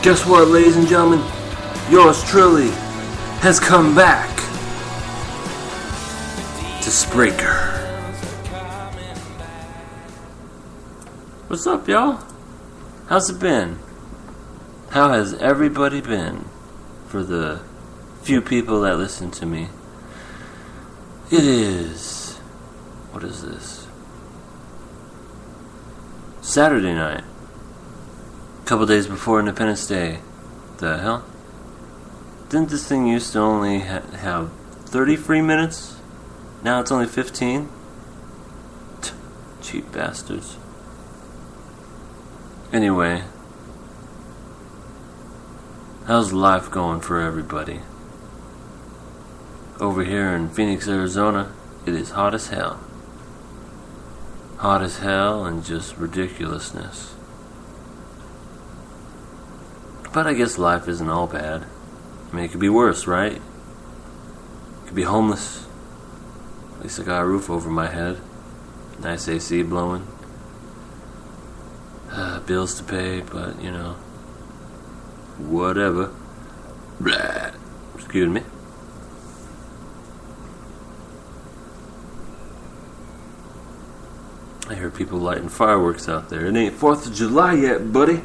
Guess what, ladies and gentlemen? Yours truly has come back to Spreaker. What's up, y'all? How's it been? How has everybody been? For the few people that listen to me. It is... What is this? Saturday night. A couple days before Independence Day. The hell? Didn't this thing used to only have 30 free minutes? Now it's only 15? Cheap bastards. Anyway. How's life going for everybody? Over here in Phoenix, Arizona, it is hot as hell. Hot as hell and just ridiculousness. But I guess life isn't all bad. I mean, it could be worse, right? It could be homeless. At least I got a roof over my head. Nice AC blowing. Bills to pay, but, you know, whatever. Blah. Excuse me. I hear people lighting fireworks out there. It ain't 4th of July yet, buddy.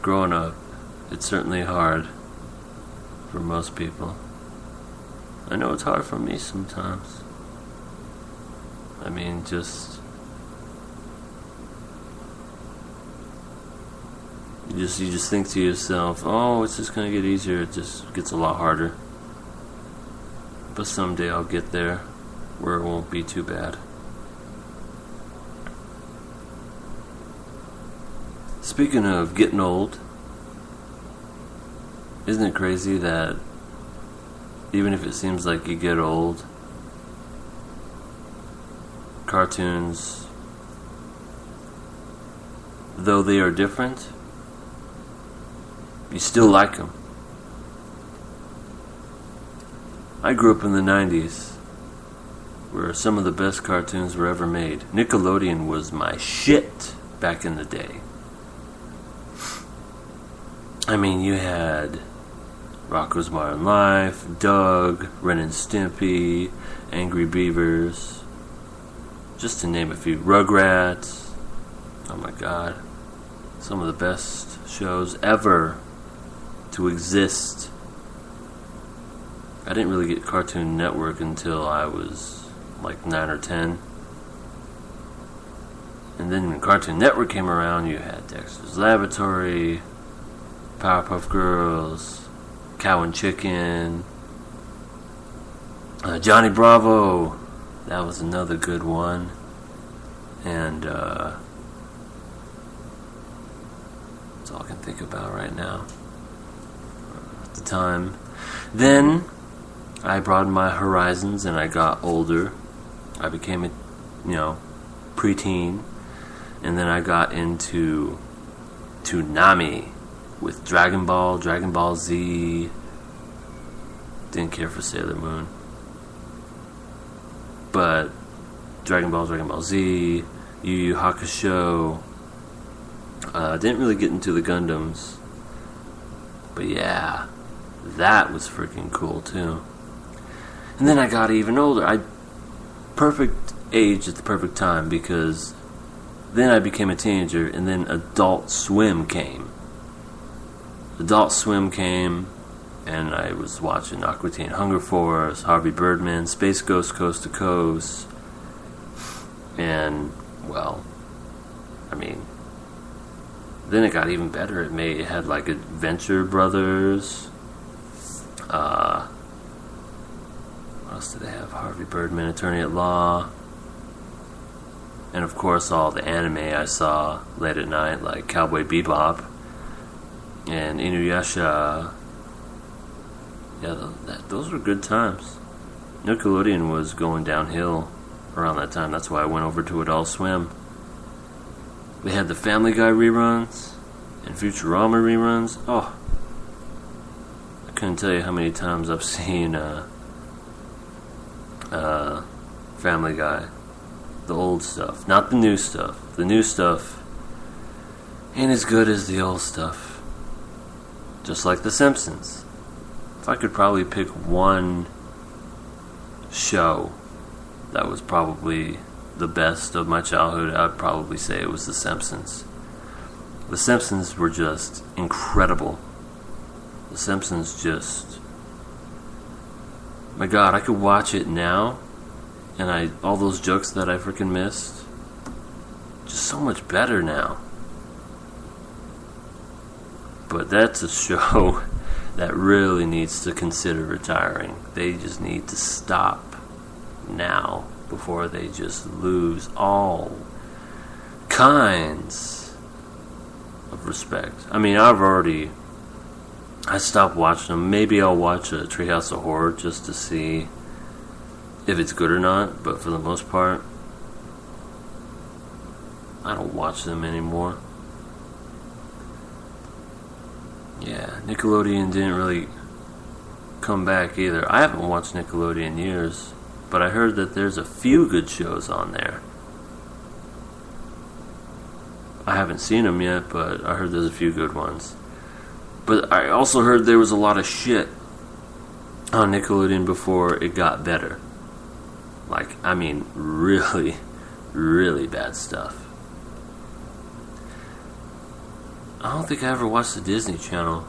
Growing up, it's certainly hard for most people. I know it's hard for me sometimes. I mean, you just think to yourself, oh, it's just gonna get easier. It just gets a lot harder. But someday I'll get there where it won't be too bad. Speaking of getting old, isn't it crazy that even if it seems like you get old, cartoons, though they are different, you still like them. I grew up in the 90s, where some of the best cartoons were ever made. Nickelodeon was my shit back in the day. I mean, you had Rocko's Modern Life, Doug, Ren and Stimpy, Angry Beavers, just to name a few. Rugrats. Oh my god. Some of the best shows ever to exist. I didn't really get Cartoon Network until I was like 9 or 10. And then when Cartoon Network came around, you had Dexter's Laboratory, Powerpuff Girls, Cow and Chicken, Johnny Bravo. That was another good one. And that's all I can think about right now at the time. Then I broadened my horizons and I got older. I became a, preteen. And then I got into Toonami with Dragon Ball, Dragon Ball Z. Didn't care for Sailor Moon. But Dragon Ball Z, Yu Yu Hakusho. Didn't really get into the Gundams. But yeah, that was freaking cool too. And then I got even older. Perfect age at the perfect time, because then I became a teenager and then Adult Swim came. Adult Swim came and I was watching Aqua Teen Hunger Force, Harvey Birdman, Space Ghost Coast to Coast. And, well, I mean, then it got even better. It had like Adventure Brothers. What else did they have? Harvey Birdman, Attorney at Law. And of course all the anime I saw late at night, like Cowboy Bebop and Inuyasha. Yeah, those were good times. Nickelodeon was going downhill around that time. That's why I went over to Adult Swim. They had the Family Guy reruns and Futurama reruns. Oh, I couldn't tell you how many times I've seen Family Guy. the old stuff, not the new stuff. The new stuff ain't as good as the old stuff. Just like The Simpsons. If I could probably pick one show that was probably the best of my childhood, I'd probably say it was The Simpsons. The Simpsons were just incredible. The Simpsons just... My God, I could watch it now, and all those jokes that I freaking missed, just so much better now. But that's a show that really needs to consider retiring. They just need to stop now before they just lose all kinds of respect. I mean, I stopped watching them. Maybe I'll watch a Treehouse of Horror just to see if it's good or not, but for the most part, I don't watch them anymore. Yeah, Nickelodeon didn't really come back either. I haven't watched Nickelodeon in years, but I heard that there's a few good shows on there. I haven't seen them yet, but I heard there's a few good ones. But I also heard there was a lot of shit on Nickelodeon before it got better. Like, I mean, really, really bad stuff. I don't think I ever watched the Disney Channel.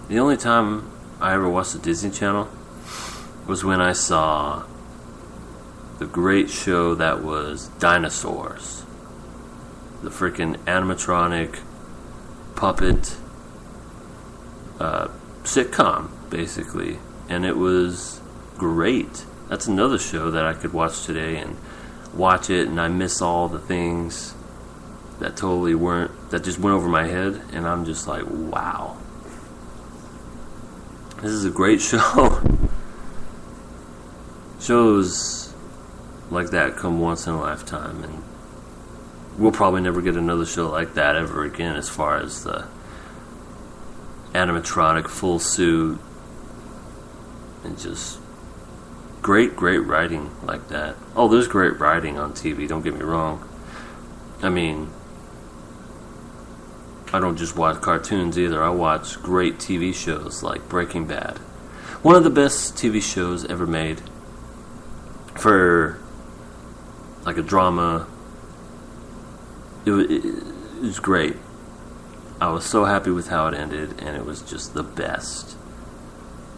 The only time I ever watched the Disney Channel was when I saw the great show that was Dinosaurs. The freaking animatronic puppet sitcom, basically. And it was great. That's another show that I could watch today and watch it, and I miss all the things that that just went over my head, and I'm just like, wow. This is a great show. Shows like that come once in a lifetime, and we'll probably never get another show like that ever again as far as the animatronic full suit and just great writing like that. Oh, there's great writing on TV, don't get me wrong. I mean, I don't just watch cartoons either. I watch great TV shows like Breaking Bad. One of the best TV shows ever made for like a drama. It was great. I was so happy with how it ended, and it was just the best.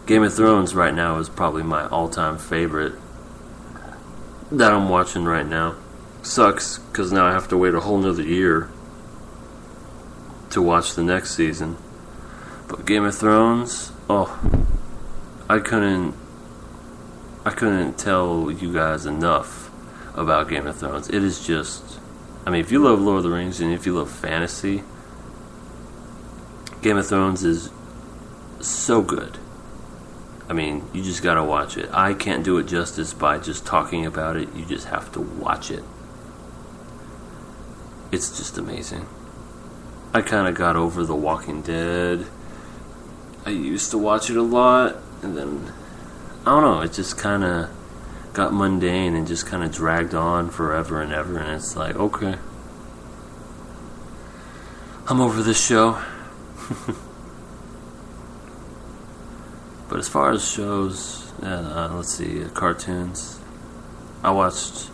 Game of Thrones right now is probably my all-time favorite that I'm watching right now. Sucks, because now I have to wait a whole nother year to watch the next season. But Game of Thrones, I couldn't tell you guys enough about Game of Thrones. It is just, I mean, if you love Lord of the Rings and if you love fantasy, Game of Thrones is so good. I mean, you just gotta watch it. I can't do it justice by just talking about it. You just have to watch it. It's just amazing. I kind of got over The Walking Dead. I used to watch it a lot, and then, I don't know, it just kind of got mundane and just kind of dragged on forever and ever, and it's like, okay, I'm over this show. But as far as shows, let's see, cartoons, I watched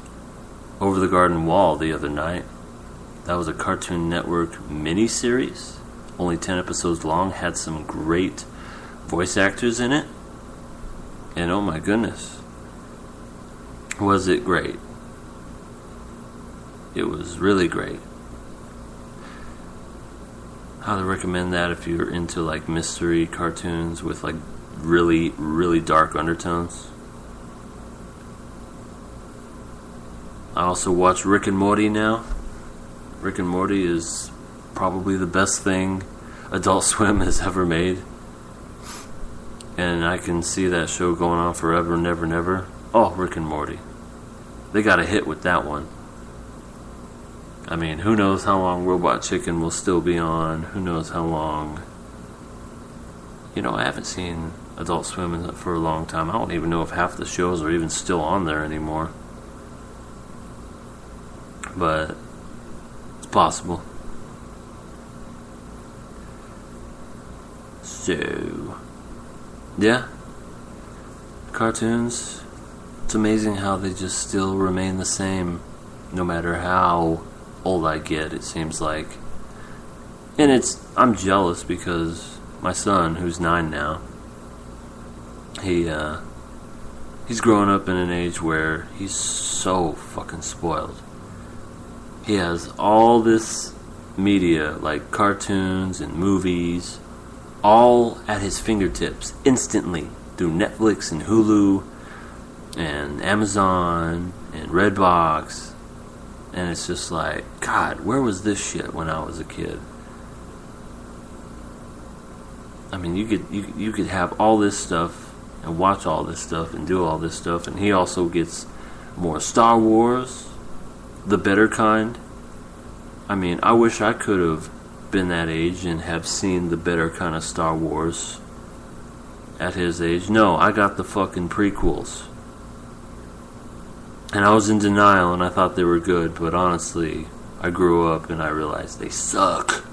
Over the Garden Wall the other night. That was a Cartoon Network miniseries, only 10 episodes long, had some great voice actors in it, and oh my goodness, was it great. It was really great. Highly recommend that if you're into like mystery cartoons with like really, really dark undertones. I also watch Rick and Morty now. Rick and Morty is probably the best thing Adult Swim has ever made. And I can see that show going on forever, never. Oh, Rick and Morty. They got a hit with that one. I mean, who knows how long Robot Chicken will still be on. Who knows how long. You know, I haven't seen Adult Swim for a long time. I don't even know if half the shows are even still on there anymore. but it's possible. So, yeah, cartoons, it's amazing how they just still remain the same no matter how old I get, it seems like. And I'm jealous because my son, who's 9 now, he's growing up in an age where he's so fucking spoiled. He has all this media, like cartoons and movies, all at his fingertips instantly through Netflix and Hulu and Amazon and Redbox. And it's just like, God, where was this shit when I was a kid? I mean, you could have all this stuff and watch all this stuff and do all this stuff, and he also gets more Star Wars, the better kind. I mean, I wish I could have been that age and have seen the better kind of Star Wars at his age. No, I got the fucking prequels. And I was in denial and I thought they were good, but honestly, I grew up and I realized they suck.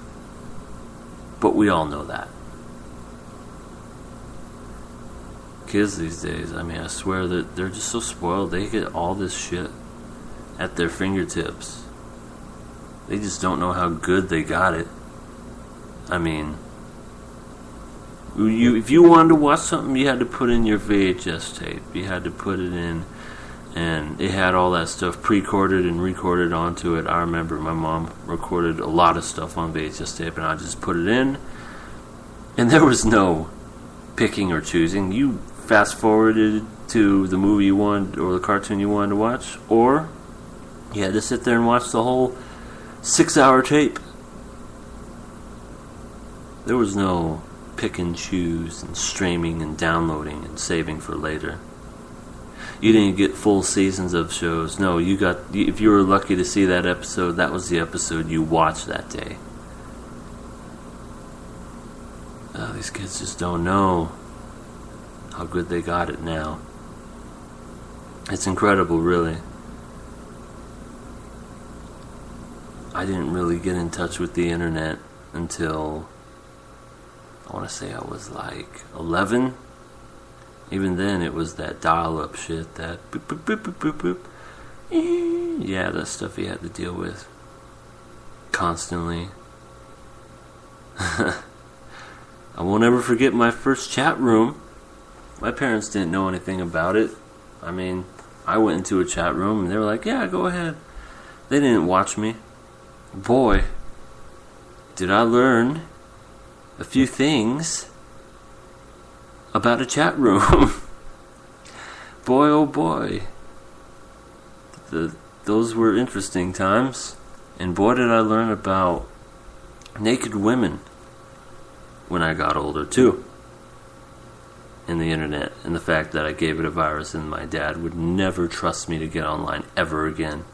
But we all know that. Kids these days, I mean, I swear that they're just so spoiled. They get all this shit at their fingertips. They just don't know how good they got it. I mean, if you wanted to watch something, you had to put in your VHS tape. You had to put it in, and it had all that stuff pre-recorded and recorded onto it. I remember my mom recorded a lot of stuff on VHS tape, and I just put it in, and there was no picking or choosing. You fast forwarded to the movie you wanted or the cartoon you wanted to watch, or you had to sit there and watch the whole 6-hour tape. There was no pick and choose and streaming and downloading and saving for later. You didn't get full seasons of shows. No, you got, if you were lucky to see that episode, that was the episode you watched that day. Oh, these kids just don't know how good they got it now. It's incredible, really. I didn't really get in touch with the internet until, I want to say I was like 11. Even then, it was that dial-up shit, that boop, boop, boop, boop, boop, boop. Yeah, that stuff you had to deal with constantly. I won't ever forget my first chat room. My parents didn't know anything about it. I mean, I went into a chat room and they were like, yeah, go ahead. They didn't watch me. Boy, did I learn a few things about a chat room. Boy, oh boy. Those were interesting times. And boy, did I learn about naked women when I got older, too. And the internet. And the fact that I gave it a virus and my dad would never trust me to get online ever again.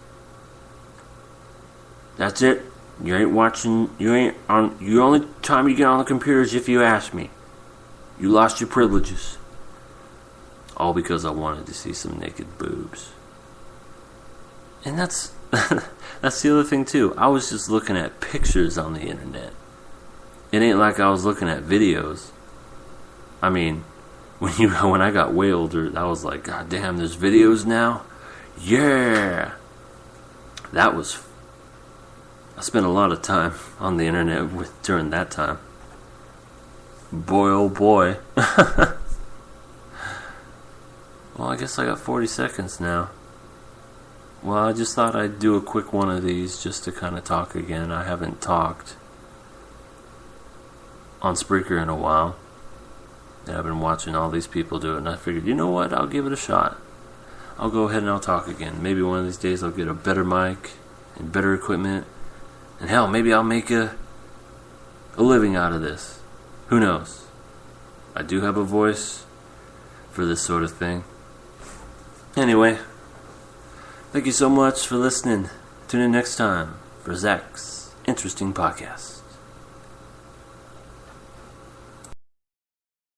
That's it. You ain't watching, the only time you get on the computer is if you ask me. You lost your privileges. All because I wanted to see some naked boobs. And that's that's the other thing too. I was just looking at pictures on the internet. It ain't like I was looking at videos. I mean, when I got way older, I was like, God damn, there's videos now? Yeah. I spent a lot of time on the internet during that time. Boy, oh boy. Well, I guess I got 40 seconds now. Well, I just thought I'd do a quick one of these just to kind of talk again. I haven't talked on Spreaker in a while. And I've been watching all these people do it, and I figured, you know what, I'll give it a shot. I'll go ahead and I'll talk again. Maybe one of these days I'll get a better mic and better equipment. And hell, maybe I'll make a living out of this. Who knows? I do have a voice for this sort of thing. Anyway, thank you so much for listening. Tune in next time for Zach's Interesting Podcast.